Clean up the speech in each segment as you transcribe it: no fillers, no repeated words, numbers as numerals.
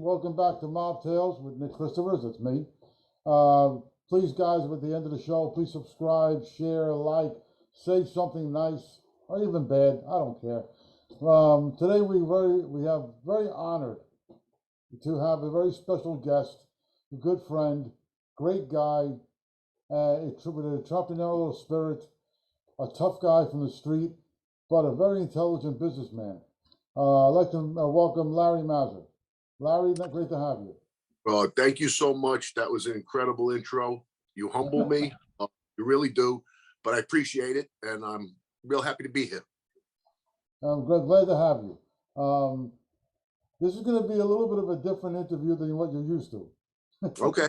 Welcome back to Mob Tales with Nick Christophers. It's me. Please, guys, at the end of the show, please subscribe, share, like, say something nice or even bad. I don't care. Today we have very honored to have a very special guest, a good friend, great guy, with an entrepreneurial spirit, a tough guy from the street, but a very intelligent businessman. I'd like to welcome Larry Mazza. Larry, great to have you. Thank you so much. That was an incredible intro. You humble me. You really do. But I appreciate it, and I'm real happy to be here. I'm glad to have you. This is going to be a little bit of a different interview than what you're used to. Okay.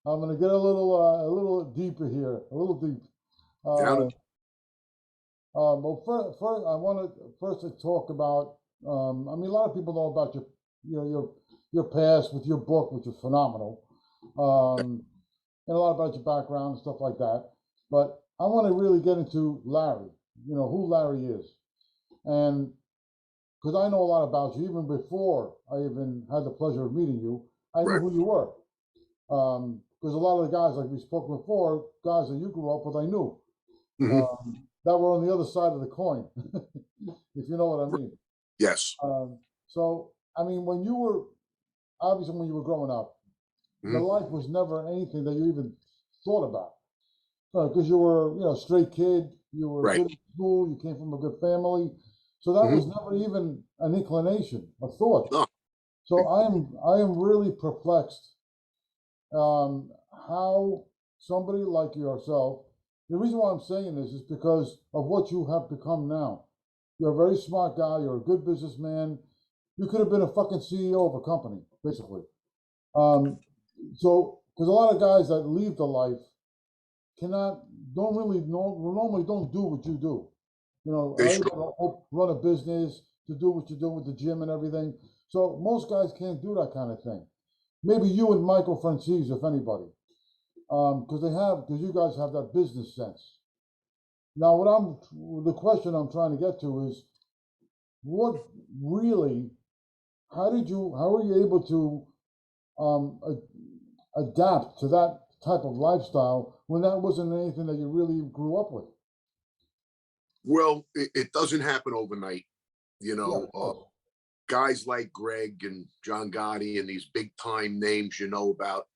I'm going to get a little deeper here, a little deep. Well, first, I want to talk about. I mean, a lot of people know about your past with your book, which is phenomenal, and a lot about your background and stuff like that. But I want to really get into Larry. You know who Larry is, and because I know a lot about you, even before I even had the pleasure of meeting you, I knew who you were. Because a lot of the guys, like we spoke before, guys that you grew up with, I knew. That were on the other side of the coin, if you know what I mean. Yes. So, I mean, when you were growing up, your life was never anything that you even thought about. Because you were, a straight kid, you were good at school, you came from a good family. So that was never even an inclination, a thought. No. So I am really perplexed how somebody like yourself. The reason why I'm saying this is because of what you have become now. You're a very smart guy. You're a good businessman. You could have been a fucking CEO of a company, basically. So, because a lot of guys that leave the life normally don't do what you do. I run a business, to do what you do with the gym and everything. So most guys can't do that kind of thing. Maybe you and Michael Francis, if anybody. Because you guys have that business sense. Now, the question I'm trying to get to is, how were you able to adapt to that type of lifestyle when that wasn't anything that you really grew up with? Well, it doesn't happen overnight. Yeah, guys like Greg and John Gotti and these big time names you know about,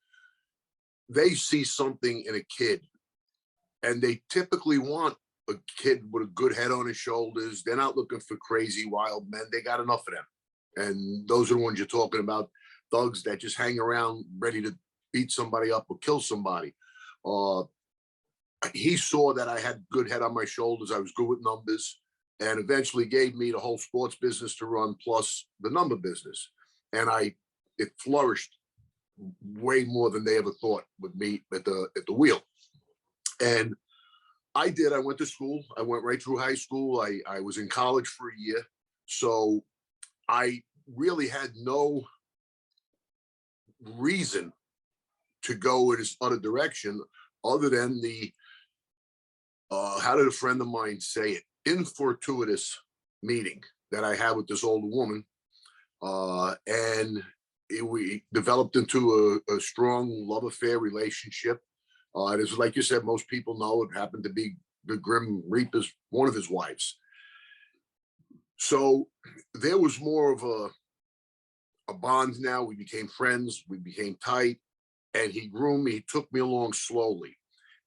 they see something in a kid, and they typically want a kid with a good head on his shoulders. They're not looking for crazy wild men. They got enough of them. And those are the ones you're talking about, thugs that just hang around ready to beat somebody up or kill somebody. He saw that I had good head on my shoulders. I was good with numbers, and eventually gave me the whole sports business to run, plus the number business. And it flourished way more than they ever thought with me at the wheel. And I went to school. I went right through high school. I was in college for a year. So I really had no reason to go in this other direction other than how did a friend of mine say it? Infortuitous meeting that I had with this older woman. And we developed into a strong love affair relationship. It is, like you said, most people know it happened to be the Grim Reaper's one of his wives. So there was more of a bond now. We became friends, we became tight, and he groomed me, he took me along slowly.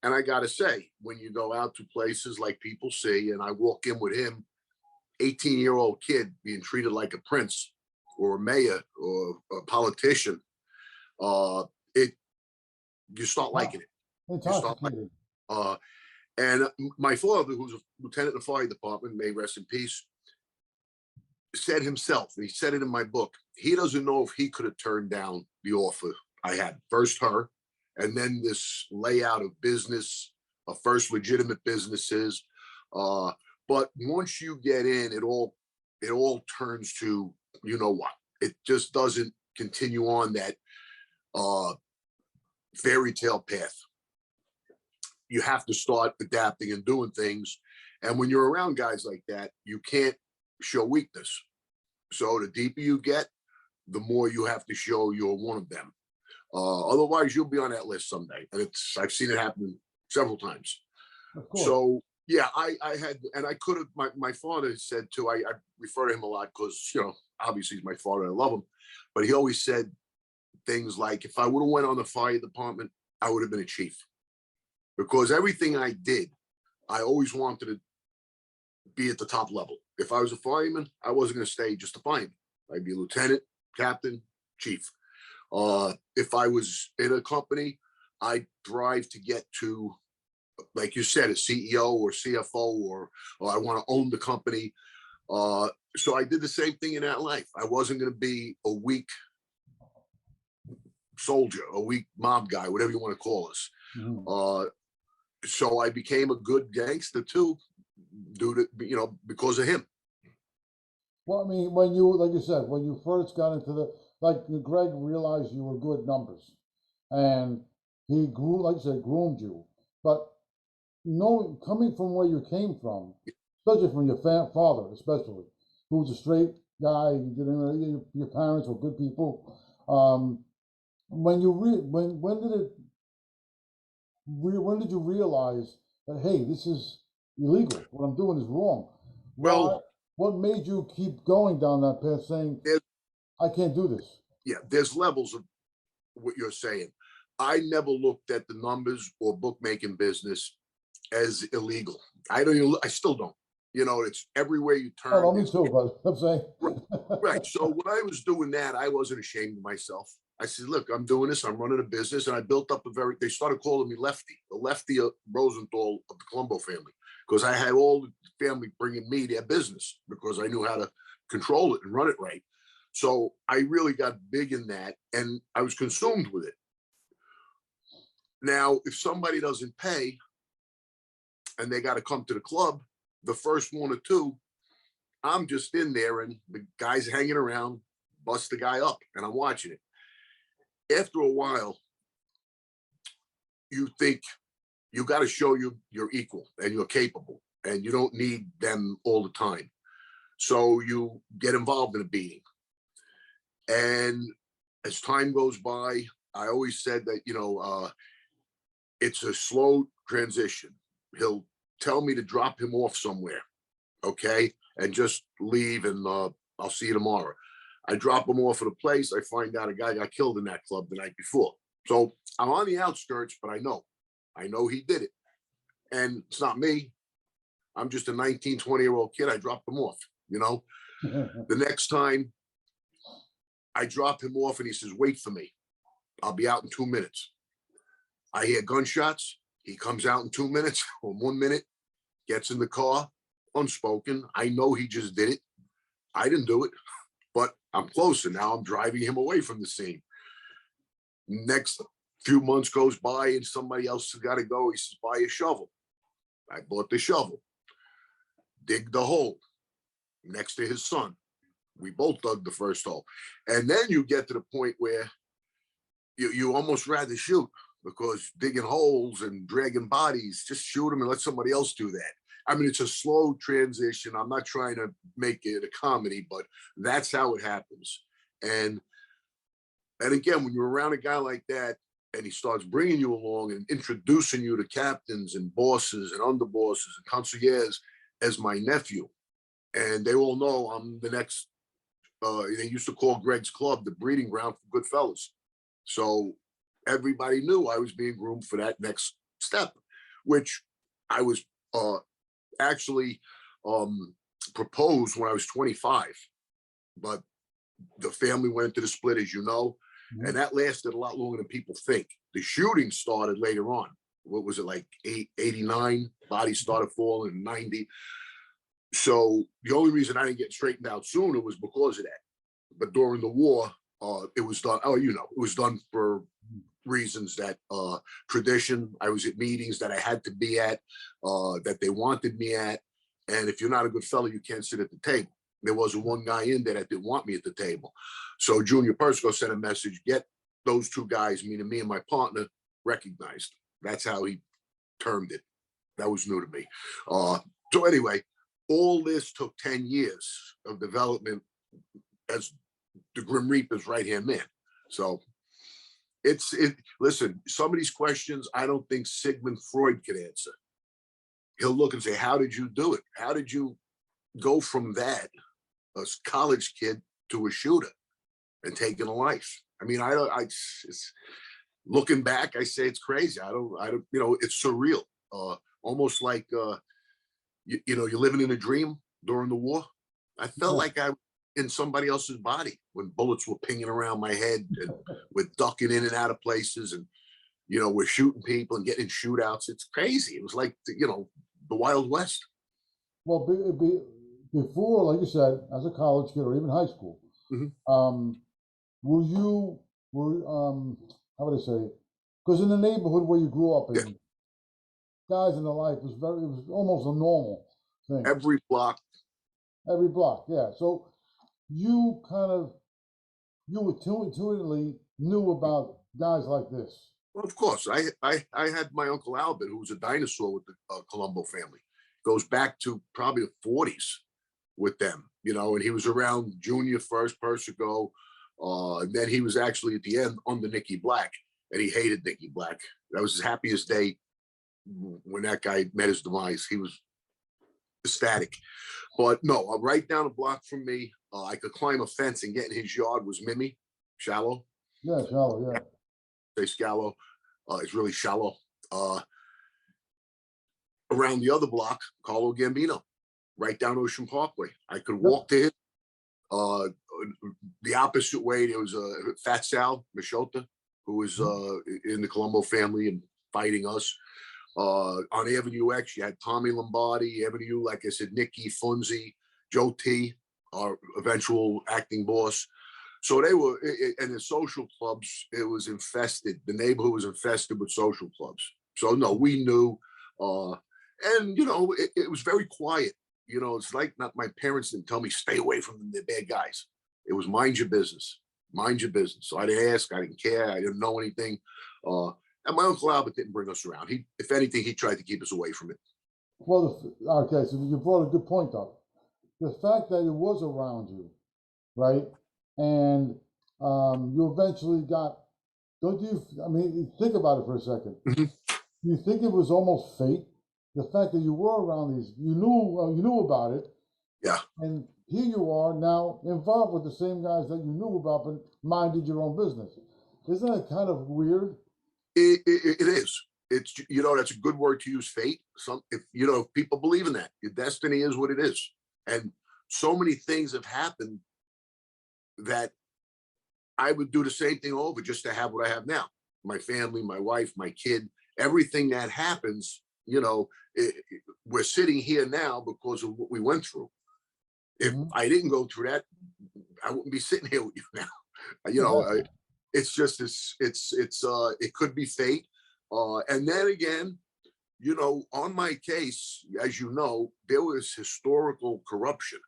And I gotta say, when you go out to places like people see, and I walk in with him, 18-year-old kid being treated like a prince or a mayor or a politician, you start liking it. And my father, who's a lieutenant in the fire department, may rest in peace, said himself, and he said it in my book, he doesn't know if he could have turned down the offer I had. First her, and then this layout of business, first legitimate businesses. But once you get in, it all turns to, you know what? It just doesn't continue on that fairy tale path. You have to start adapting and doing things. And when you're around guys like that, you can't show weakness. So the deeper you get, the more you have to show you're one of them. Otherwise, you'll be on that list someday. And I've seen it happen several times. Of course. So yeah, I had, and I could have, my father said too, I refer to him a lot because, obviously he's my father, I love him, but he always said things like, if I would have went on the fire department, I would have been a chief, because everything I did, I always wanted to be at the top level. If I was a fireman, I wasn't going to stay just a fireman. I'd be a lieutenant, captain, chief. If I was in a company, I'd thrive to get to, like you said, a CEO or CFO, or I want to own the company. So I did the same thing in that life. I wasn't going to be a weak soldier, a weak mob guy, whatever you want to call us. Mhm. So I became a good gangster too, due to, because of him. Well, I mean, when you, like you said, when you first got into like Greg realized you were good numbers, and he grew, like you said, groomed you. But coming from where you came from, especially from your father, especially, who was a straight guy, you didn't really, your parents were good people. When you when did you realize that, hey, this is illegal? What I'm doing is wrong. Why? Well, What made you keep going down that path, saying, I can't do this? there's levels of what you're saying. I never looked at the numbers or bookmaking business as illegal. I still don't. It's everywhere you Oh, turn. no, me too, but I'm saying, Right. Right. So when I was doing that, I wasn't ashamed of myself. I said, look, I'm doing this. I'm running a business. And I built up they started calling me Lefty, the Lefty Rosenthal of the Colombo family, because I had all the family bringing me their business because I knew how to control it and run it right. So I really got big in that, and I was consumed with it. Now, if somebody doesn't pay and they got to come to the club, the first one or two, I'm just in there and the guy's hanging around, bust the guy up, and I'm watching it. After a while, you think you got to show you're equal and you're capable and you don't need them all the time. So you get involved in a beating. And as time goes by, I always said that, it's a slow transition. He'll tell me to drop him off somewhere, okay, and just leave, and I'll see you tomorrow. I drop him off at a place. I find out a guy got killed in that club the night before. So I'm on the outskirts, but I know he did it. And it's not me. I'm just a 19, 20-year-old kid. I dropped him off, The next time I drop him off and he says, wait for me. I'll be out in 2 minutes. I hear gunshots. He comes out in 2 minutes or 1 minute, gets in the car, unspoken. I know he just did it. I didn't do it, but I'm closer. Now I'm driving him away from the scene. Next few months goes by and somebody else has got to go. He says, buy a shovel. I bought the shovel, dig the hole next to his son. We both dug the first hole. And then you get to the point where you almost rather shoot, because digging holes and dragging bodies, just shoot them and let somebody else do that. I mean, it's a slow transition. I'm not trying to make it a comedy, but that's how it happens. And again, when you're around a guy like that and he starts bringing you along and introducing you to captains and bosses and underbosses and concierges as my nephew, and they all know I'm the next, they used to call Greg's Club the breeding ground for good fellas. So everybody knew I was being groomed for that next step, which I was actually proposed when I was 25, but the family went into the split, as you know, and that lasted a lot longer than people think. The shooting started later on. What was it, like 89? Bodies started falling in 90. So the only reason I didn't get straightened out sooner was because of that. But during the war, it was done. Oh, it was done for reasons that tradition. I was at meetings that I had to be at, that they wanted me at. And if you're not a good fellow, you can't sit at the table. There wasn't one guy in there that didn't want me at the table. So Junior Persico sent a message, get those two guys, meaning me and my partner, recognized. That's how he termed it. That was new to me. So anyway, all this took 10 years of development as the Grim Reaper's right-hand man. So listen, some of these questions I don't think Sigmund Freud could answer. He'll look and say, how did you do it? How did you go from that, a college kid, to a shooter and taking a life? I mean, it's looking back, I say it's crazy. I don't, it's surreal. Almost like, you're living in a dream during the war. I felt like I was in somebody else's body when bullets were pinging around my head, and we're ducking in and out of places, and we're shooting people and getting in shootouts. It's crazy. It was like the Wild West. Well, before, like you said, as a college kid or even high school, how would I say? Because in the neighborhood where you grew up in, guys in the life it was almost a normal thing. Every block, yeah. So you intuitively knew about guys like this. Well, of course, I had my uncle Albert, who was a dinosaur with the Colombo family. Goes back to probably the 40s with them, and he was around Junior first, Persico, and then he was actually at the end under Nicky Black, and he hated Nicky Black. That was his happiest day when that guy met his demise. He was ecstatic. But no, right down the block from me, I could climb a fence and get in his yard was Mimi, shallow. Yeah, shallow, yeah. Say shallow, it's really shallow. Around the other block, Carlo Gambino, right down Ocean Parkway. I could walk to him. The opposite way, there was Fat Sal Machota, who was in the Colombo family and fighting us. On Avenue X, you had Tommy Lombardi. Avenue, like I said, Nicky, Funzi, Joe T, our eventual acting boss. So they were, and the social clubs, it was infested. The neighborhood was infested with social clubs. So no, we knew, and it was very quiet. It's like not my parents didn't tell me stay away from them, they're bad guys. It was mind your business, mind your business. So I didn't ask, I didn't care, I didn't know anything. And my uncle Albert didn't bring us around. If anything, he tried to keep us away from it. Well, okay, so you brought a good point up. The fact that it was around you, right? And you eventually got, think about it for a second. You think it was almost fate? The fact that you were around these, you knew about it. Yeah. And here you are now involved with the same guys that you knew about, but minded your own business. Isn't that kind of weird? It is. It's that's a good word to use, fate. If people believe in that, your destiny is what it is, and so many things have happened that I would do the same thing over just to have what I have now. My family, my wife, my kid, everything that happens. We're sitting here now because of what we went through. If I didn't go through that, I wouldn't be sitting here with you now. It's just it could be fate. And then again, on my case, as you know, there was historical corruption.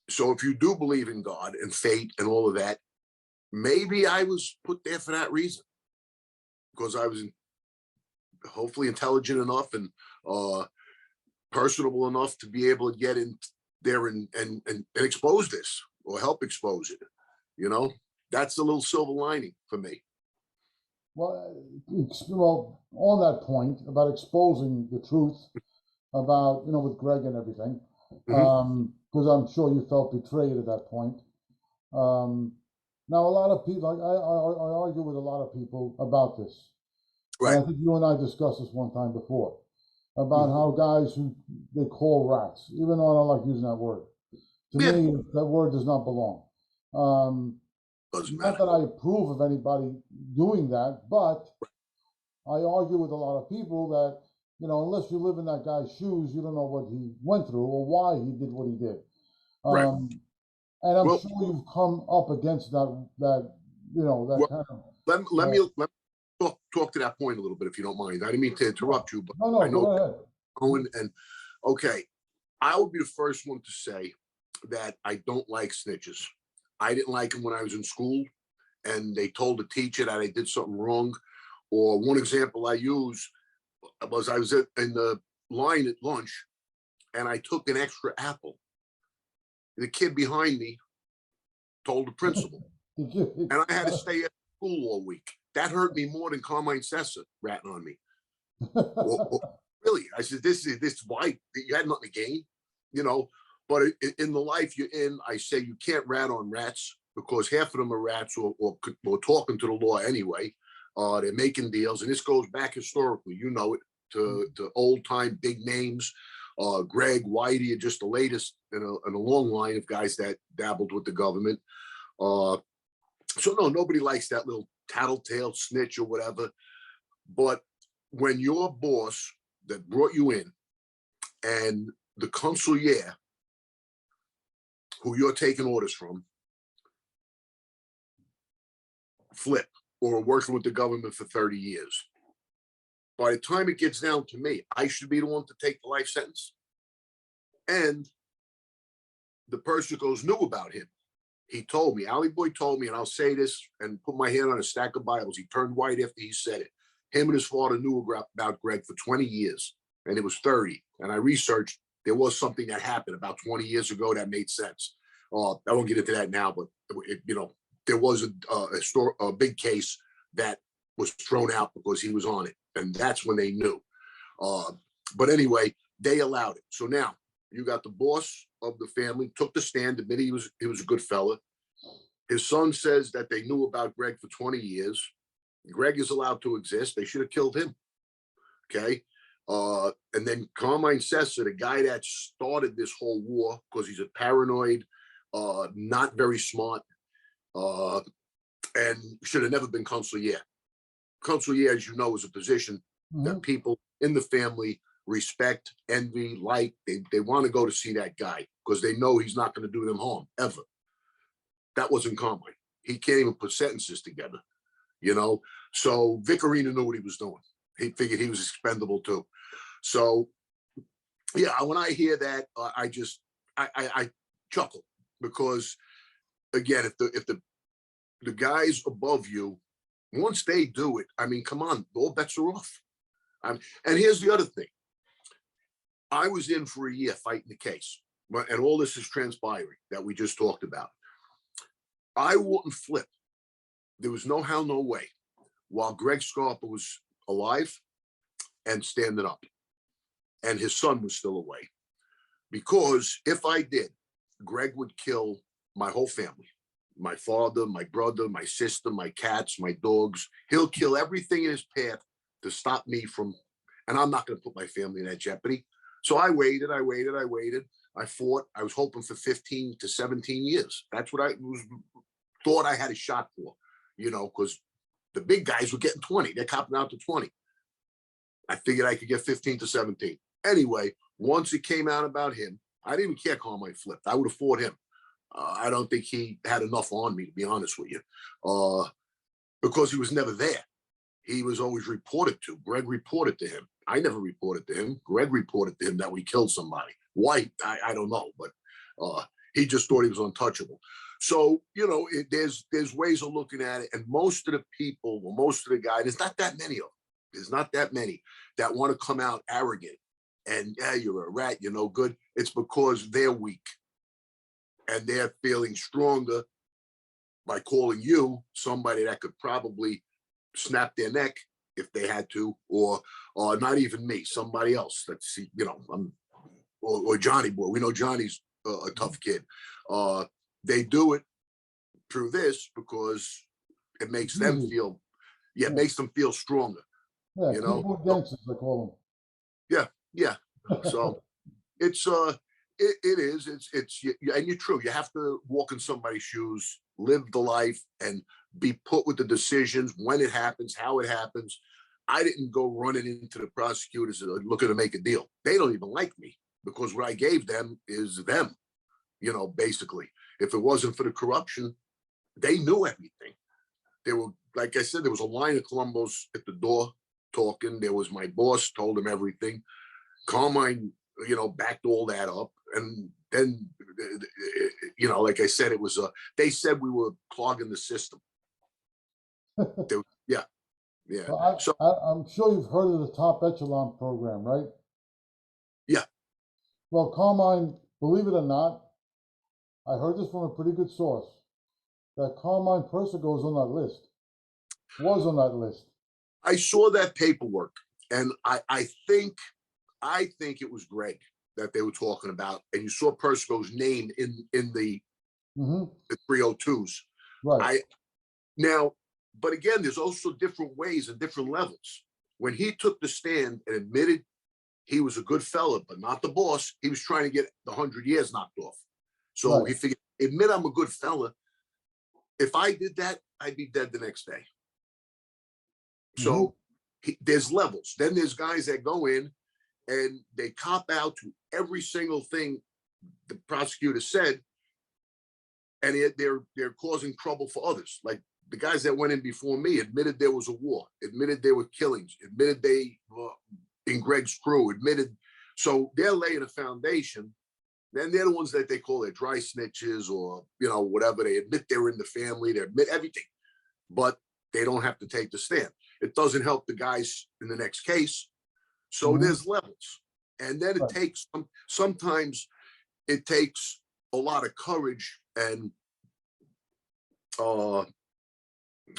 So if you do believe in God and fate and all of that, maybe I was put there for that reason, because I was hopefully intelligent enough and personable enough to be able to get in there and expose this or help expose it. That's a little silver lining for me. Well, on that point about exposing the truth about, with Greg and everything, because I'm sure you felt betrayed at that point. Now, a lot of people, I argue with a lot of people about this. Right. And I think you and I discussed this one time before about how guys who they call rats, even though I don't like using that word, to me, that word does not belong. Not that I approve of anybody doing that, but I argue with a lot of people that, unless you live in that guy's shoes, you don't know what he went through or why he did what he did. And I'm sure you've come up against that kind of. Let me talk to that point a little bit, if you don't mind. I didn't mean to interrupt you, but no, I know go ahead. And okay, I will be the first one to say that I don't like snitches. I didn't like them when I was in school and they told the teacher that I did something wrong. Or one example I use was I was in the line at lunch and I took an extra apple. The kid behind me told the principal. You- And I had to stay at school all week. That hurt me more than Carmine Sessa ratting on me. Well, really, I said, this is why you had nothing to gain, you know. But in the life you're in, I say you can't rat on rats because half of them are rats or talking to the law anyway. They're making deals, and this goes back historically, you know it, to old time big names. Greg, Whitey are just the latest in a long line of guys that dabbled with the government. So no, nobody likes that little tattletale snitch or whatever. But when your boss that brought you in and the consigliere who you're taking orders from flip or are working with the government for 30 years, by the time it gets down to me, I should be the one to take the life sentence. And the person goes knew about him. He told me, Alley Boy told me, and I'll say this and put my hand on a stack of Bibles. He turned white after he said it. Him and his father knew about Greg for 20 years, and it was 30. And I researched, there was something that happened about 20 years ago that made sense. I won't get into that now, but there was a big case that was thrown out because he was on it, and that's when they knew. But anyway, they allowed it. So now you got the boss of the family took the stand, admitted he was a good fella. His son says that they knew about Greg for 20 years. Greg is allowed to exist. They should have killed him. Okay. And then Carmine Sessa, the guy that started this whole war because he's a paranoid, not very smart, and should have never been consigliere. Consigliere, as you know, is a position that people in the family respect, envy, like. They want to go to see that guy because they know he's not going to do them harm ever. That wasn't Carmine. He can't even put sentences together, you know. So Vicarina knew what he was doing. He figured he was expendable too. So yeah, when I hear that, I chuckle because again, if the guys above you, once they do it, I mean, come on, all bets are off. And here's the other thing. I was in for a year fighting the case, and all this is transpiring that we just talked about. I wouldn't flip. There was no how, no way. While Greg Scarpa was alive and standing up, and his son was still away. Because if I did, Greg would kill my whole family, my father, my brother, my sister, my cats, my dogs. He'll kill everything in his path to stop me from, and I'm not going to put my family in that jeopardy. So I waited. I fought. I was hoping for 15 to 17 years. That's what I thought I had a shot for, you know, because the big guys were getting 20. They're copping out to 20. I figured I could get 15 to 17. Anyway, once it came out about him, I didn't even care Carmine flipped. I would have fought him. I don't think he had enough on me, to be honest with you, because he was never there. He was always reported to. Greg reported to him. I never reported to him. Greg reported to him that we killed somebody. Why? I don't know, but he just thought he was untouchable. So, you know, there's ways of looking at it. And most of the people, well, most of the guys, there's not that many of them. There's not that many that want to come out arrogant and, yeah, you're a rat, you're no good. It's because they're weak and they're feeling stronger by calling you somebody that could probably snap their neck if they had to, or not even me, somebody else that's, you know, or Johnny Boy. We know Johnny's a tough kid. They do it through this because it makes them feel, it makes them feel stronger. Yeah, you know, keyboard gangsters, I call yeah. So it's it is it's and you're true. You have to walk in somebody's shoes, live the life, and be put with the decisions when it happens, how it happens. I didn't go running into the prosecutors looking to make a deal. They don't even like me because what I gave them is them, you know, basically. If it wasn't for the corruption, they knew everything. They were, like I said, there was a line of Columbos at the door talking. There was my boss, told him everything. Carmine, you know, backed all that up. And then, you know, like I said, it was, they said we were clogging the system. Yeah. Well, So I'm sure you've heard of the top echelon program, right? yeah. Well, Carmine, believe it or not, I heard this from a pretty good source. that Carmine Persico is on that list. Was on that list. I saw that paperwork, and I think it was Greg that they were talking about, and you saw Persico's name in the Hmm. the 302s. Right. I now, but again, there's also different ways and different levels. When he took the stand and admitted he was a good fella, but not the boss, he was trying to get the 100 years knocked off. So Right. he figured, admit I'm a good fella. If I did that, I'd be dead the next day. Hmm. So there's levels. Then there's guys that go in and they cop out to every single thing the prosecutor said, and they're causing trouble for others. Like the guys that went in before me admitted there was a war, admitted there were killings, admitted they were in Greg's crew, admitted. So they're laying a foundation. Then they're the ones that they call their dry snitches, or whatever. They admit they're in the family, they admit everything, but they don't have to take the stand. It doesn't help the guys in the next case. So Hmm. there's levels, and then it Right. takes sometimes it takes a lot of courage and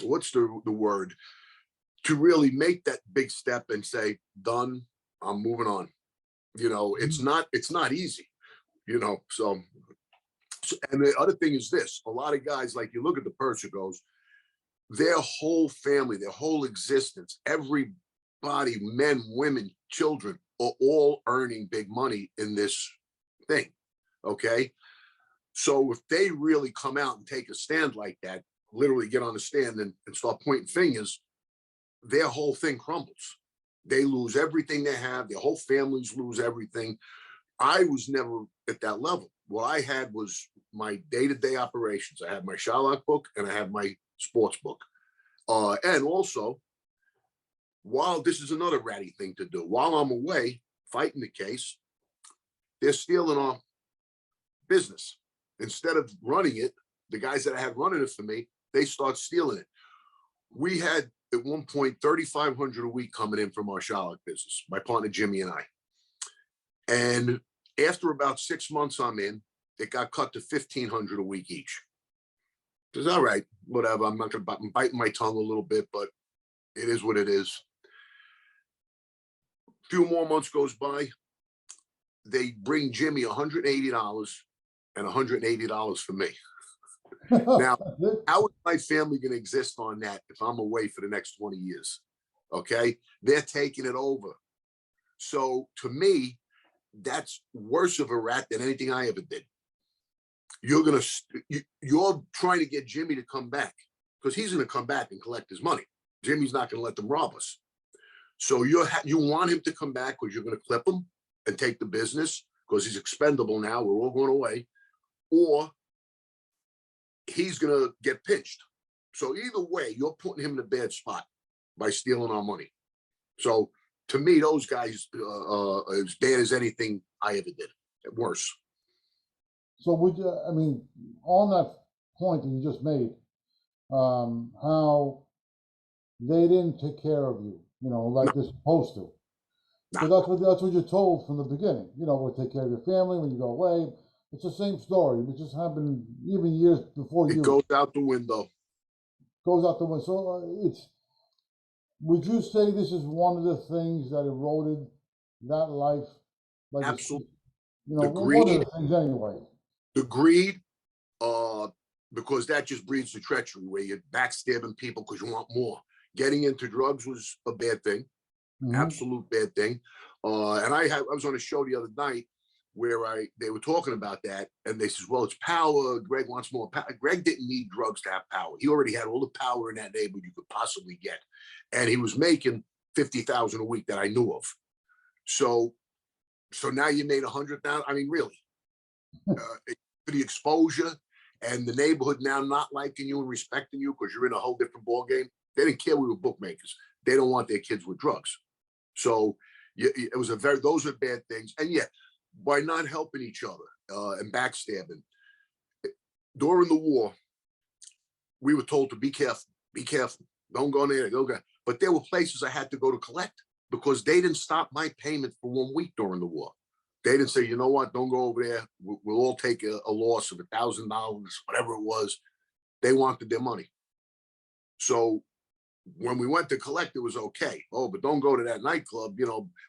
what's the word, to really make that big step and say, done, I'm moving on. It's Mhm. not easy. So and the other thing is this: a lot of guys, like you look at the Persigos, their whole family, their whole existence, everybody, men, women, children, are all earning big money in this thing. Okay. So if they really come out and take a stand like that, literally get on the stand and start pointing fingers, their whole thing crumbles. They lose everything they have. Their whole families lose everything. I was never at that level. What I had was my day-to-day operations. I had my Shylock book and I had my sports book. And also, while this is another ratty thing to do, while I'm away fighting the case, they're stealing our business. Instead of running it, the guys that I had running it for me, they start stealing it. We had at one point 3,500 a week coming in from our Charlotte business, my partner Jimmy and I. And after about 6 months I'm in, it got cut to 1,500 a week each. It's all right, whatever. I'm not gonna, I'm biting my tongue a little bit, but it is what it is. A few more months goes by, they bring Jimmy $180 and $180 for me. Now, how is my family going to exist on that if I'm away for the next 20 years? Okay. They're taking it over. So to me, that's worse of a rat than anything I ever did. You're trying to get Jimmy to come back, because he's going to come back and collect his money. Jimmy's not going to let them rob us. So you want him to come back because you're going to clip him and take the business because he's expendable now. We're all going away. Or he's going to get pinched. So either way, you're putting him in a bad spot by stealing our money. So to me, those guys are as bad as anything I ever did. Worse. So would you, I mean, on that point that you just made, how they didn't take care of you, No, like they're supposed to. no. Because that's what you're told from the beginning. We'll take care of your family when you go away. It's the same story. It just happened even years before It you. goes out the window. Goes out the window. So it's. Would you say this is one of the things that eroded that life? Like it's, Absolute. The well, one of greed, the things anyway. the greed, uh, because that just breeds the treachery where you're backstabbing people because you want more. Getting into drugs was a bad thing. Hmm. Absolute bad thing. And I was on a show the other night where they were talking about that, and they says, "Well, it's power. Greg wants more power." Greg didn't need drugs to have power. He already had all the power in that neighborhood you could possibly get, and he was making 50,000 a week that I knew of. So, now you made 100,000. I mean, really, for the exposure and the neighborhood now not liking you and respecting you because you're in a whole different ball game. They didn't care we were bookmakers. They don't want their kids with drugs. So it was those are bad things. And yeah, by not helping each other and backstabbing. During the war, we were told to be careful, don't go in there, go. But there were places I had to go to collect because they didn't stop my payment for 1 week during the war. They didn't say, you know what, don't go over there. We'll all take a loss of $1,000, whatever it was. They wanted their money. So when we went to collect, it was okay. Oh, but don't go to that nightclub,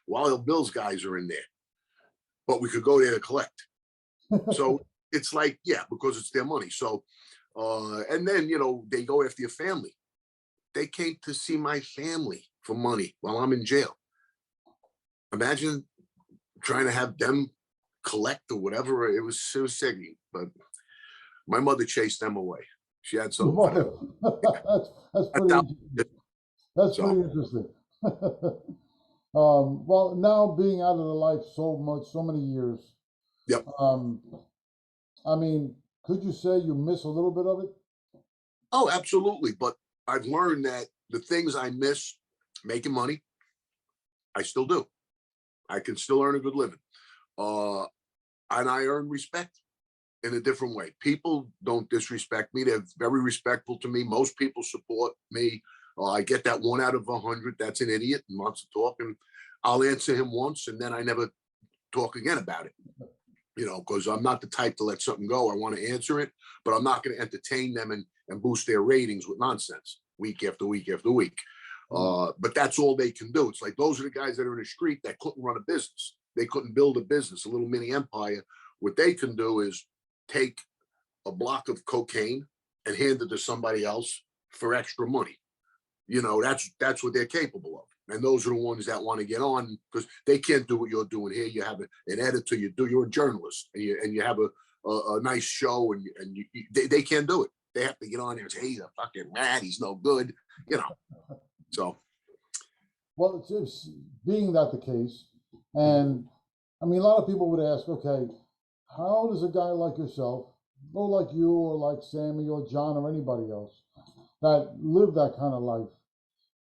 Wild Bill's guys are in there. But we could go there to collect. So it's like, yeah, because it's their money. So, and then, they go after your family. They came to see my family for money while I'm in jail. Imagine trying to have them collect or whatever. It was sickening, but my mother chased them away. She had something for them. That's That's pretty how, interesting. That's so, pretty interesting. Well, now being out of the life so many years, yep. I mean, could you say you miss a little bit of it? Oh, absolutely. But I've learned that the things I miss, making money, I still do. I can still earn a good living. And I earn respect in a different way. People don't disrespect me. They're very respectful to me. Most people support me. I get that 1 out of 100 that's an idiot and wants to talk, and I'll answer him once, and then I never talk again about it. Because I'm not the type to let something go. I want to answer it, but I'm not going to entertain them and boost their ratings with nonsense week after week after week. But that's all they can do. It's like those are the guys that are in the street that couldn't run a business. They couldn't build a business, a little mini empire. What they can do is take a block of cocaine and hand it to somebody else for extra money. That's what they're capable of. And those are the ones that want to get on because they can't do what you're doing here. You have an editor, you're a journalist, and you have a nice show, and they can't do it. They have to get on there and say, hey, he's a fucking rat, he's no good, So. Well, it's being that the case, and I mean, a lot of people would ask, okay, how does a guy like yourself, or like you, or like Sammy, or John, or anybody else that live that kind of life,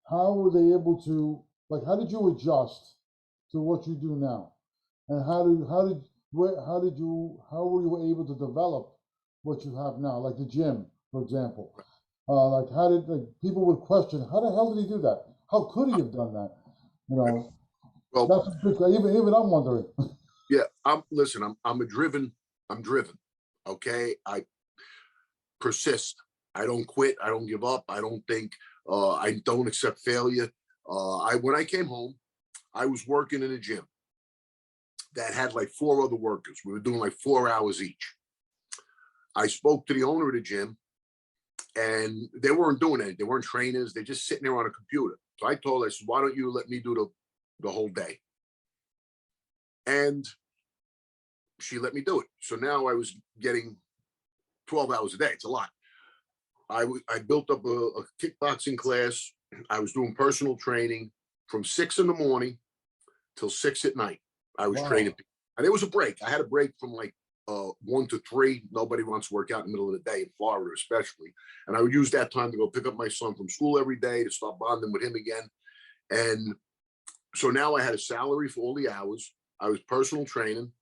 how were they able to, like, how did you adjust to what you do now? And how were you able to develop what you have now, like the gym, for example? Like, people would question, how the hell did he do that? How could he have done that? Well, that's a big, even I'm wondering. Yeah, I'm driven. Okay. I persist. I don't quit. I don't give up. I don't think, I don't accept failure. When I came home, I was working in a gym that had like 4 other workers. We were doing like 4 hours each. I spoke to the owner of the gym, and they weren't doing anything. They weren't trainers. They're just sitting there on a computer. So I told her, I said, why don't you let me do the whole day? And she let me do it. So now I was getting 12 hours a day. It's a lot. I built up a kickboxing class. I was doing personal training from 6 in the morning till 6 at night. I was training, and there was a break. I had a break from like 1 to 3. Nobody wants to work out in the middle of the day in Florida, especially. And I would use that time to go pick up my son from school every day to start bonding with him again. And so now I had a salary for all the hours. I was personal training.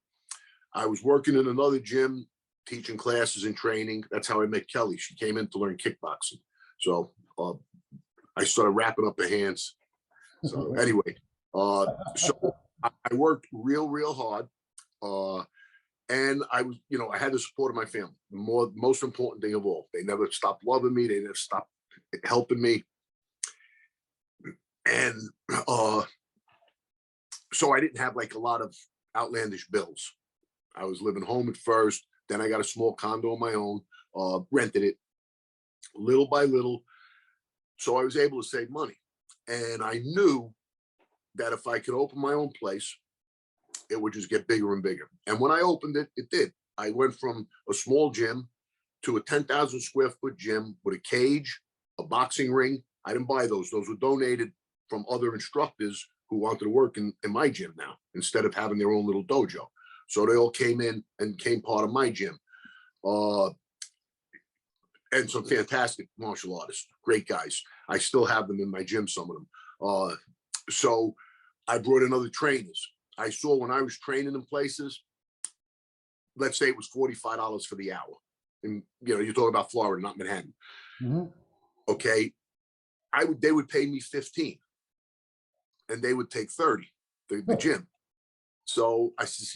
I was working in another gym, teaching classes and training. That's how I met Kelly. She came in to learn kickboxing. So I started wrapping up her hands. So anyway, so I worked real hard. And I was, I had the support of my family. The most important thing of all. They never stopped loving me. They never stopped helping me. And so I didn't have like a lot of outlandish bills. I was living home at first. Then I got a small condo of my own, rented it little by little. So I was able to save money. And I knew that if I could open my own place, it would just get bigger and bigger. And when I opened it, it did. I went from a small gym to a 10,000 square foot gym with a cage, a boxing ring. I didn't buy those. Those were donated from other instructors who wanted to work in my gym now, instead of having their own little dojo. So they all came in and became part of my gym. And some fantastic martial artists, great guys. I still have them in my gym, some of them. So I brought in other trainers. I saw when I was training in places, let's say it was $45 for the hour. And you're talking about Florida, not Manhattan. Mm-hmm. Okay. They would pay me 15 and they would take 30, the gym. So I says,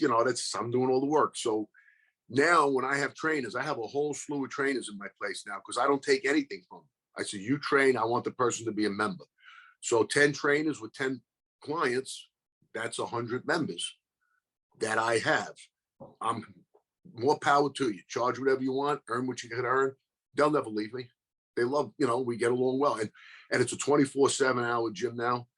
I'm doing all the work. So Now, when I have trainers, I have a whole slew of trainers in my place now because I don't take anything from them. I say, you train, I want the person to be a member. So 10 trainers with 10 clients, that's 100 members that I have. I'm more power to you. Charge whatever you want, earn what you can earn. They'll never leave me. They love, we get along well. And it's a 24/7-hour gym now.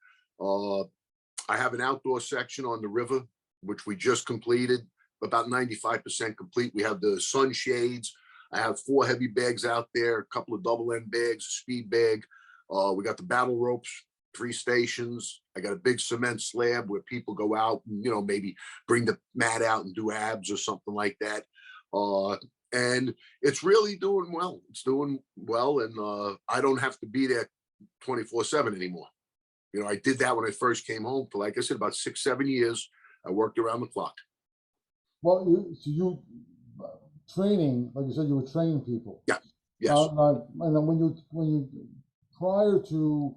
I have an outdoor section on the river, which we just completed, about 95% complete. We have the sunshades. I have 4 heavy bags out there, a couple of double end bags, a speed bag. We got the battle ropes, 3 stations. I got a big cement slab where people go out and, maybe bring the mat out and do abs or something like that. And it's really doing well. It's doing well. And I don't have to be there 24/7 anymore. I did that when I first came home for, like I said, about 6, 7 years. I worked around the clock. Well, you training, like you said, you were training people. Yeah. Yes. And then when you prior to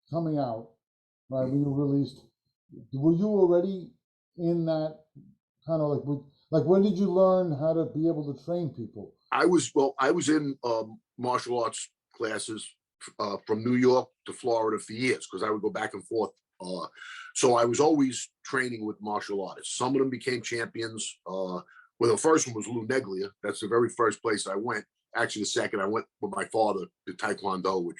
coming out, right, when you released, were you already in that kind of like when did you learn how to be able to train people? I was in martial arts classes from New York to Florida for years because I would go back and forth. So I was always training with martial artists. Some of them became champions. Well, the first one was Lou Neglia. That's the very first place I went. Actually, the second I went with my father to Taekwondo, which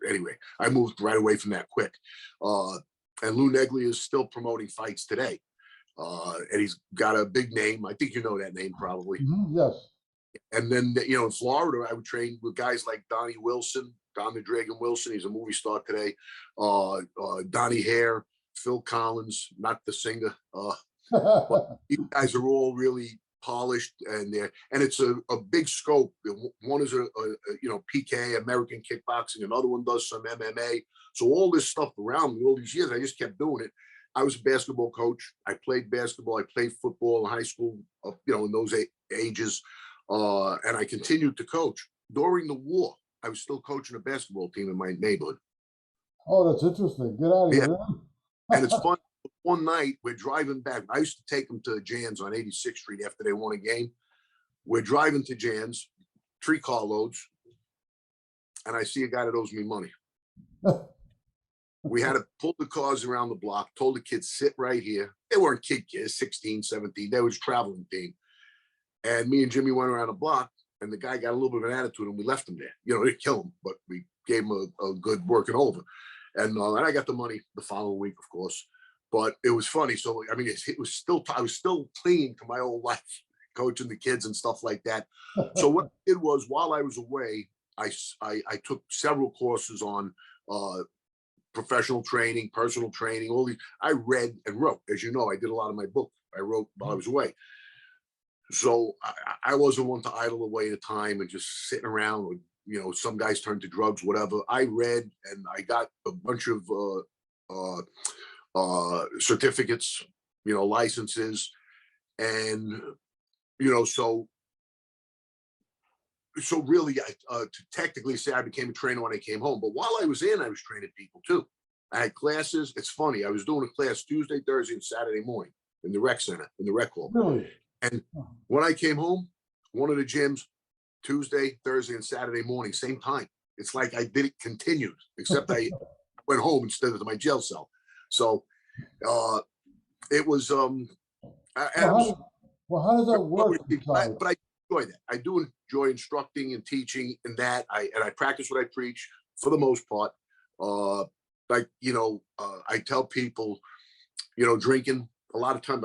anyway, I moved right away from that quick. And Lou Neglia is still promoting fights today. And he's got a big name. I think you know that name probably. Yes. And then, in Florida, I would train with guys like Donnie Wilson, Don the Dragon Wilson. He's a movie star today. Donnie Hare, Phil Collins, not the singer. But these guys are all really polished, and it's a big scope. One is a PK, American kickboxing. Another one does some MMA. So all this stuff around me all these years, I just kept doing it. I was a basketball coach. I played basketball. I played football in high school, in those ages. And I continued to coach. During the war, I was still coaching a basketball team in my neighborhood. Oh, that's interesting. Get out of here. And it's fun. One night, we're driving back. I used to take them to Jan's on 86th Street after they won a game. We're driving to Jan's, 3 carloads, and I see a guy that owes me money. We had to pull the cars around the block, told the kids, sit right here. They weren't kids, 16, 17. They was traveling team. And me and Jimmy went around the block, and the guy got a little bit of an attitude, and we left him there. Didn't kill him, but we gave him a good working over. And I got the money the following week, of course. But it was funny. So, I mean, it was still, I was still clinging to my old life, coaching the kids and stuff like that. So what I did was, while I was away, I took several courses on professional training, personal training, all these. I read and wrote. As you know, I did a lot of my book. I wrote while I was away. So I wasn't one to idle away the time and just sitting around with, some guys turn to drugs, whatever. I read, and I got a bunch of certificates, licenses, and so really, to technically say I became a trainer when I came home. But while I was I was training people too. I had classes. It's funny. I was doing a class Tuesday, Thursday, and Saturday morning in the rec center, in the rec hall. Really? And when I came home, one of the gyms, Tuesday, Thursday, and Saturday morning, same time. It's like I did it continued, except I went home instead of my jail cell. So it was. Well, how does that work? But I enjoy that. I do enjoy instructing and teaching, and that I practice what I preach for the most part. I tell people, drinking a lot of time.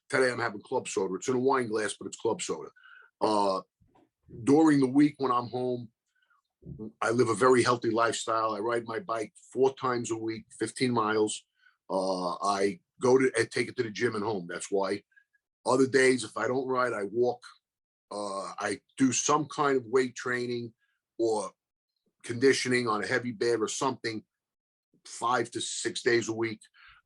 Today I'm having club soda. It's in a wine glass, but it's club soda. During the week when I'm home, I live a very healthy lifestyle. I ride my bike 4 times a week, 15 miles. I go to and take it to the gym and home. That's why. Other days, if I don't ride, I walk. I do some kind of weight training or conditioning on a heavy bed or something 5 to 6 days a week.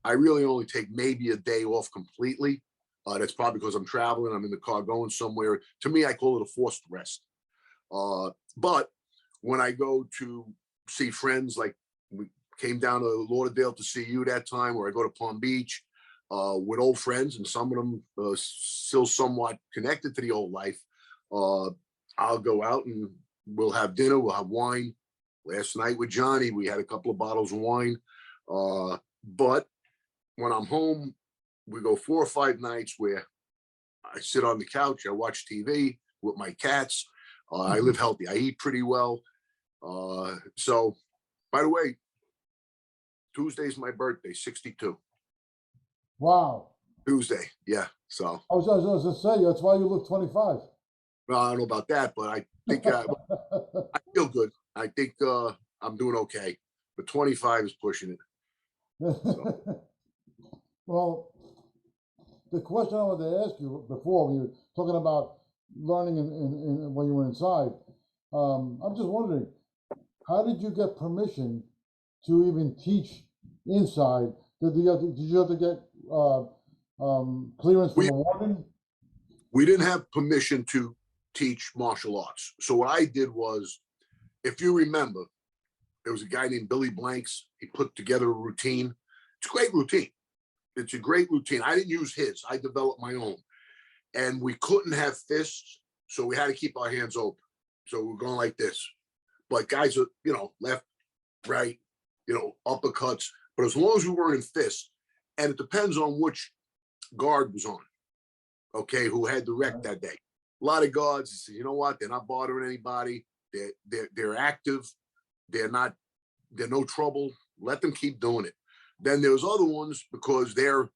I really only take maybe a day off completely. That's probably because I'm traveling. I'm in the car going somewhere. To me, I call it a forced rest. But when I go to see friends, like we came down to Lauderdale to see you that time, or I go to Palm Beach, with old friends, and some of them still somewhat connected to the old life. I'll go out and we'll have dinner, we'll have wine. Last night with Johnny, we had a couple of bottles of wine. But when I'm home, we go 4 or 5 nights where I sit on the couch, I watch TV with my cats. I live healthy, I eat pretty well. So, by the way, Tuesday's my birthday, 62. Wow. Tuesday, yeah. So I was gonna say, that's why you look 25. well, I don't know about that, but I think I feel good. I think I'm doing okay. But 25 is pushing it. So. Well, the question I wanted to ask you before, we were talking about learning when you were inside. I'm just wondering, how did you get permission to even teach inside? Did you have to get clearance from the warden? We didn't have permission to teach martial arts. So what I did was, if you remember, there was a guy named Billy Blanks. He put together a routine. It's a great routine. It's a great routine. I didn't use his. I developed my own. And we couldn't have fists, so we had to keep our hands open. So we're going like this. But guys are, left, right, uppercuts. But as long as we weren't in fists, and it depends on which guard was on, okay, who had the rec that day. A lot of guards, you know what? They're not bothering anybody. They're active. They're no trouble. Let them keep doing it. Then there's other ones because they're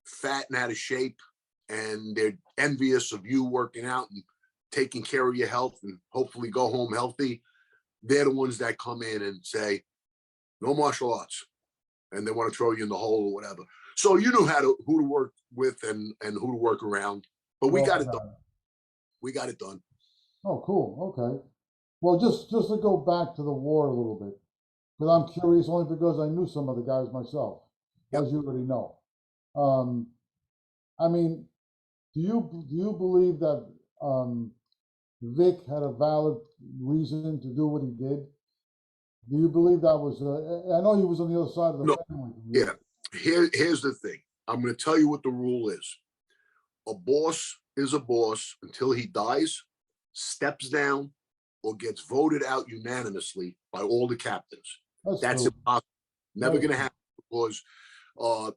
fat and out of shape, and they're envious of you working out and taking care of your health and hopefully go home healthy. They're the ones that come in and say, no martial arts. And they want to throw you in the hole or whatever. So you knew who to work with and who to work around. But we got it done. We got it done. Oh, cool. Okay. Well, just to go back to the war a little bit, because I'm curious only because I knew some of the guys myself, as you already know. I mean, do you believe that Vic had a valid reason to do what he did? Do you believe that was? I know he was on the other side of the family. Yeah. Here's the thing. I'm going to tell you what the rule is. A boss is a boss until he dies, steps down, or gets voted out unanimously by all the captains. That's impossible. Never going to happen, because the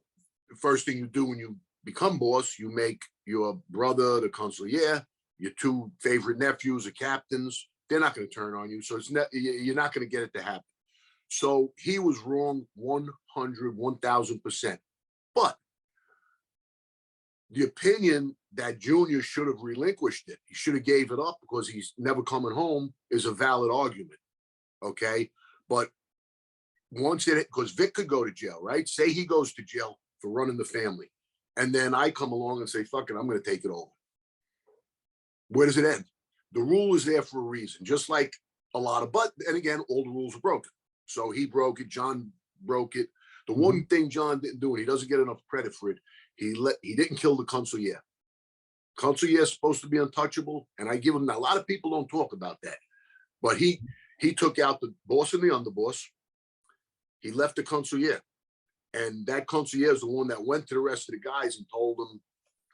first thing you do when you become boss, you make your brother the consigliere, your 2 favorite nephews are captains. They're not going to turn on you. So you're not going to get it to happen. So he was wrong 1,000%. But the opinion that Junior should have relinquished it, he should have gave it up because he's never coming home, is a valid argument. Okay. But because Vic could go to jail, right? Say he goes to jail for running the family. And then I come along and say, fuck it, I'm going to take it over. Where does it end? The rule is there for a reason, just like and again, all the rules are broken. So he broke it. John broke it. The one thing John didn't do, and he doesn't get enough credit for it, he didn't kill the consigliere. Consigliere is supposed to be untouchable, and I give him that. A lot of people don't talk about that, but he took out the boss and the underboss. He left the consigliere, and that consigliere is the one that went to the rest of the guys and told them,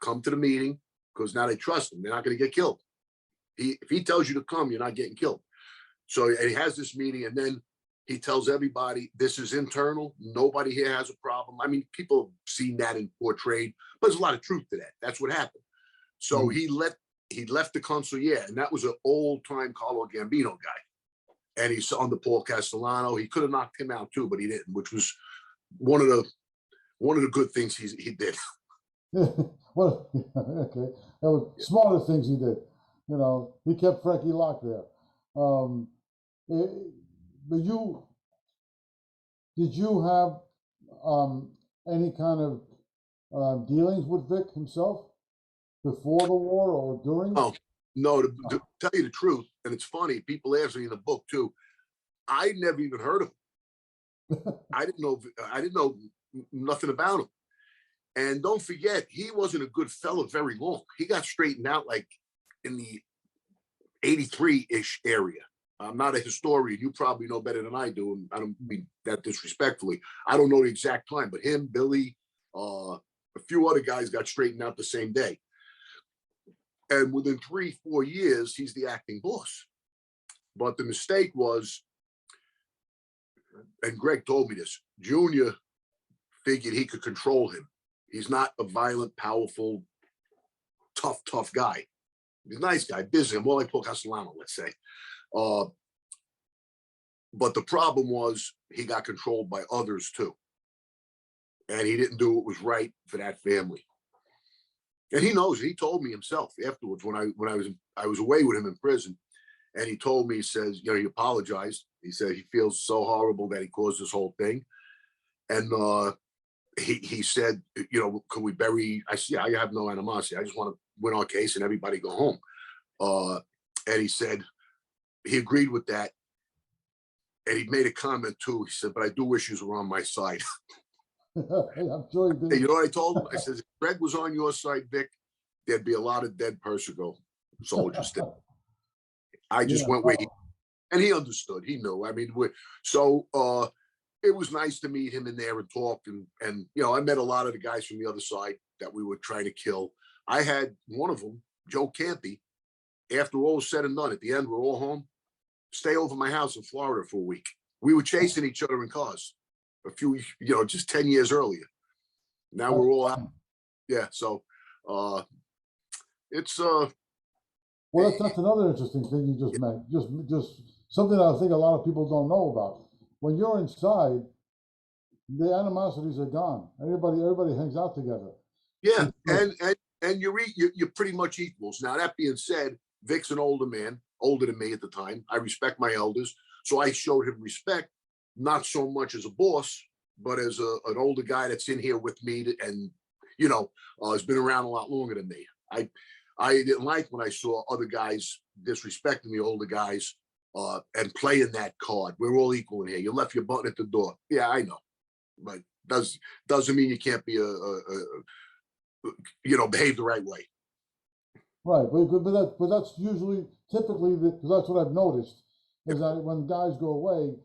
come to the meeting, because now they trust him. They're not going to get killed. If he tells you to come, you're not getting killed. So he has this meeting, and then he tells everybody, this is internal. Nobody here has a problem. I mean, people have seen that and portrayed, but there's a lot of truth to that. That's what happened. So he left the consigliere, and that was an old-time Carlo Gambino guy. And he's under Paul Castellano. He could have knocked him out too, but he didn't, which was one of the good things he did. Well, okay. That was smarter things he did. He kept Frankie locked there. But did you have any kind of dealings with Vic himself before the war or during? Oh, no, to tell you the truth, and it's funny, people ask me in the book too, I never even heard of him. I didn't know nothing about him. And don't forget, he wasn't a good fella very long. He got straightened out like in the 83-ish area. I'm not a historian. You probably know better than I do. And I don't mean that disrespectfully. I don't know the exact time, but him, Billy, A few other guys got straightened out the same day. And within 3-4 years, he's the acting boss. But the mistake was, and Greg told me this, Junior figured he could control him. He's not a violent, powerful, tough guy. He's a nice guy, busy, more like Paul Castellano, let's say. But the problem was he got controlled by others too. And he didn't do what was right for that family. And he knows, he told me himself afterwards when I was away with him in prison. And he told me, he says, you know, he apologized. He said he feels so horrible that he caused this whole thing. And he said, you know, could we bury, I see, I have no animosity. I just want to win our case and everybody go home. And he said, he agreed with that. And he made a comment too. He said, but I do wish you were on my side. I'm sure he did. You know what I told him? I said, if Greg was on your side, Vic, there'd be a lot of dead Persico soldiers. I just went where he, and he understood. He knew. I mean, so it was nice to meet him in there and talk. And you know, I met a lot of the guys from the other side that we were trying to kill. I had one of them, Joe Campy, after all was said and done, at the end, we're all home, stay over my house in Florida for a week. We were chasing each other in cars a few, you know, just 10 years earlier. Now we're all out. Yeah. So it's well, that's another interesting thing you just meant. Just something I think a lot of people don't know about. When you're inside, the animosities are gone. Everybody hangs out together. Yeah, and you're pretty much equals. Now that being said, Vic's an older man, older than me at the time. I respect my elders, so I showed him respect, not so much as a boss, but as an older guy that's in here with me, and you know, has been around a lot longer than me. I didn't like when I saw other guys disrespecting the older guys and playing that card. We're all equal in here. You left your button at the door. Yeah, I know, but doesn't mean you can't be you know, behave the right way. Right, but that's usually typically because that's what I've noticed is that when guys go away,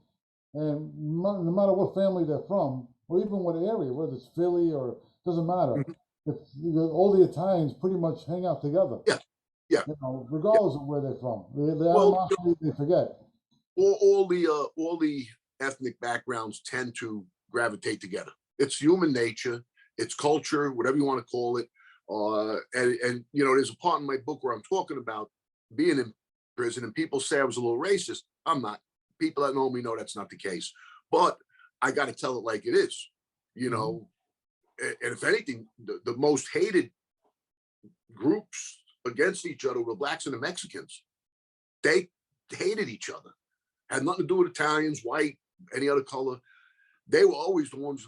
and no matter what family they're from, or even what area, whether it's Philly or doesn't matter, if all the Italians pretty much hang out together. Yeah, yeah. You know, regardless of where they're from, the Well, animosity they forget. All the ethnic backgrounds tend to gravitate together. It's human nature. It's culture, whatever you want to call it. And you know, there's a part in my book where I'm talking about being in prison, and people say I was a little racist. I'm not. People that know me know that's not the case. But I got to tell it like it is, you know. And if anything, the most hated groups against each other were blacks and the Mexicans. They hated each other. Had nothing to do with Italians, white, any other color. They were always the ones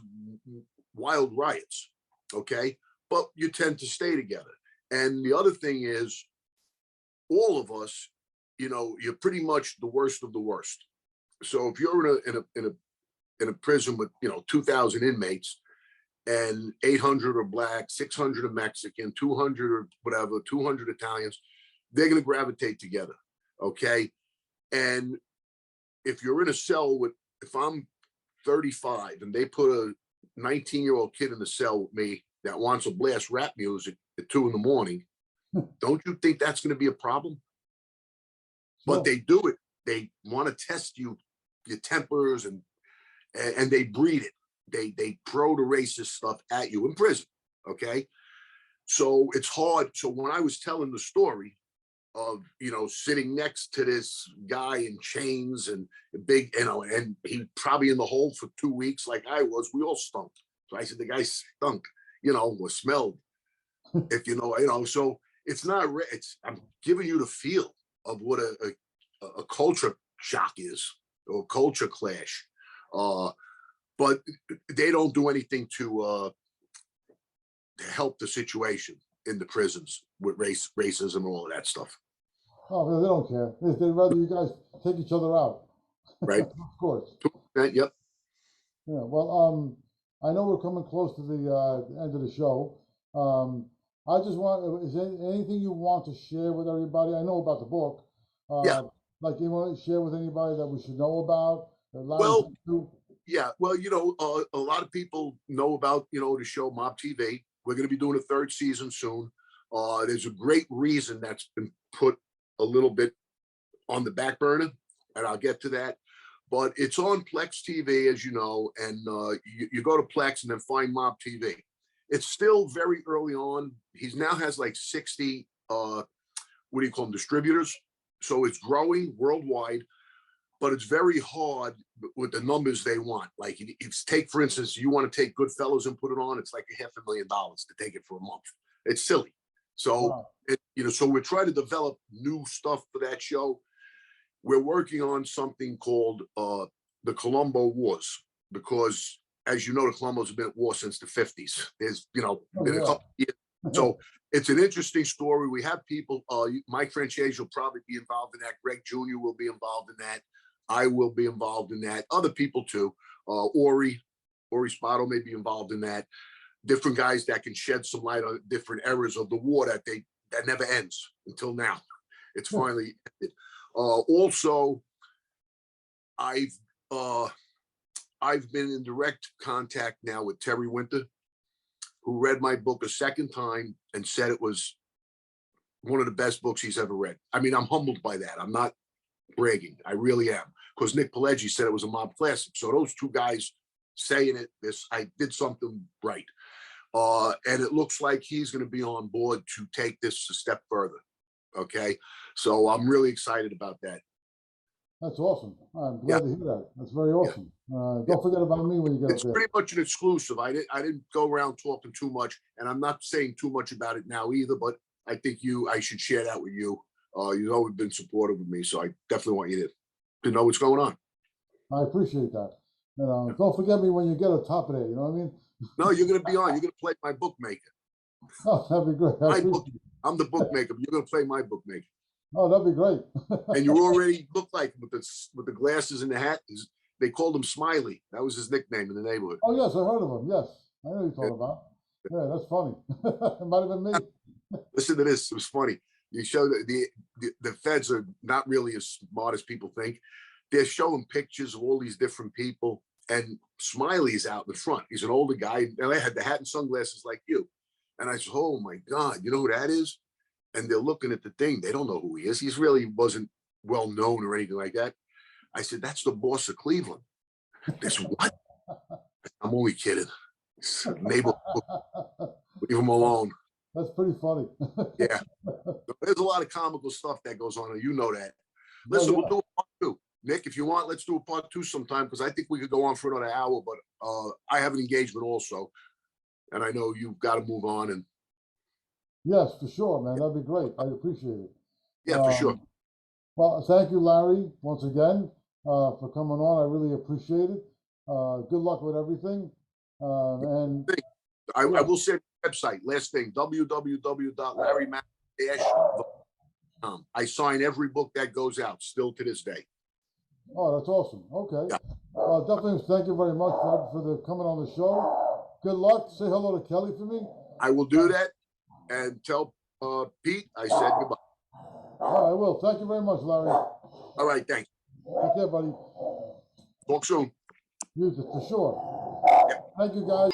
wild riots, okay? But you tend to stay together. And the other thing is, all of us, you know, you're pretty much the worst of the worst. So if you're in a prison with, you know, 2,000 inmates, and 800 are black, 600 are Mexican, 200 or whatever, 200 Italians, they're going to gravitate together, okay? And if you're in a cell with, if I'm 35 and they put a 19-year-old kid in the cell with me that wants to blast rap music at 2 in the morning, don't you think that's going to be a problem? But they do it. They want to test your tempers, and they breed it. They throw the racist stuff at you in prison, okay? So it's hard. So when I was telling the story of, you know, sitting next to this guy in chains and big, you know, and he probably in the hole for 2 weeks like I was, we all stunk. So I said, the guy stunk, you know, or smelled, if you know, so it's not, I'm giving you the feel of what a culture shock is, or culture clash. But they don't do anything to help the situation in the prisons with racism, and all of that stuff. Oh, they don't care. They'd rather you guys take each other out. Right. Of course. Yep. Yeah. Well, I know we're coming close to the end of the show. I just want, is there anything you want to share with everybody? I know about the book. Yeah. Like you want to share with anybody that we should know about? Yeah. Well, you know, a lot of people know about, you know, the show Mob TV, We're going to be doing a third season soon. There's a great reason that's been put a little bit on the back burner, and I'll get to that. But it's on Plex TV, as you know, and you go to Plex and then find Mob TV. It's still very early on. He now has like 60, what do you call them, distributors. So it's growing worldwide, but it's very hard with the numbers they want. Like, it's take, for instance, you want to take Goodfellas and put it on, it's like $500,000 to take it for a month. It's silly. So, wow. So we're trying to develop new stuff for that show. We're working on something called the Colombo Wars, because, as you know, the Colombos have been at war since the 50s. There's, been a couple of years. So it's an interesting story. We have people, Mike Francese will probably be involved in that. Greg Jr. will be involved in that. I will be involved in that. Other people too. Ori Spotto may be involved in that. Different guys that can shed some light on different eras of the war that never ends until now. It's finally ended. Also, I've been in direct contact now with Terry Winter, who read my book a second time and said it was one of the best books he's ever read. I mean, I'm humbled by that. I'm not bragging. I really am, because Nick Pileggi said it was a mob classic. So those two guys saying it, I did something right. And it looks like he's going to be on board to take this a step further. Okay. So I'm really excited about that. That's awesome. I'm glad to hear that. That's very awesome. Don't forget about me when you get It's up there. pretty much an exclusive. I didn't go around talking too much, and I'm not saying too much about it now either, but I think I should share that with you. You've always been supportive of me, so I definitely want you to know what's going on. I appreciate that. Don't forget me when you get on top of it, you know what I mean? No, you're going to be on. You're going to play my bookmaker. Oh, that'd be great. I'm the bookmaker, but you're going to play my bookmaker. Oh, that'd be great. And you already look like, with the glasses and the hat, they called him Smiley. That was his nickname in the neighborhood. Oh, yes, I heard of him. Yes, I know you're talking about. Yeah, that's funny. It might have been me. Listen to this. It was funny. You show that the feds are not really as smart as people think. They're showing pictures of all these different people, and Smiley's out in the front. He's an older guy, and I had the hat and sunglasses like you. And I said, oh my God, you know who that is? And they're looking at the thing. They don't know who he is. He's really wasn't well known or anything like that. I said, that's the boss of Cleveland. They said, what? I'm only kidding. Neighbor, leave him alone. That's pretty funny. Yeah. There's a lot of comical stuff that goes on, and you know that. Listen, we'll do a part two. Nick, if you want, let's do a part two sometime, because I think we could go on for another hour, but I have an engagement also, and I know you've got to move on. And yes, for sure, man. That'd be great. I appreciate it. Yeah, for sure. Well, thank you, Larry, once again, for coming on. I really appreciate it. Good luck with everything. And I will say the website, last thing, www.larrymac-. I sign every book that goes out still to this day. Oh, that's awesome. Okay. Yeah. Definitely thank you very much for the coming on the show. Good luck. Say hello to Kelly for me. I will do that, and tell Pete I said goodbye. I will. Thank you very much, Larry. All right, thanks. Take care, buddy. Talk soon. Use it for sure. Yeah. Thank you, guys.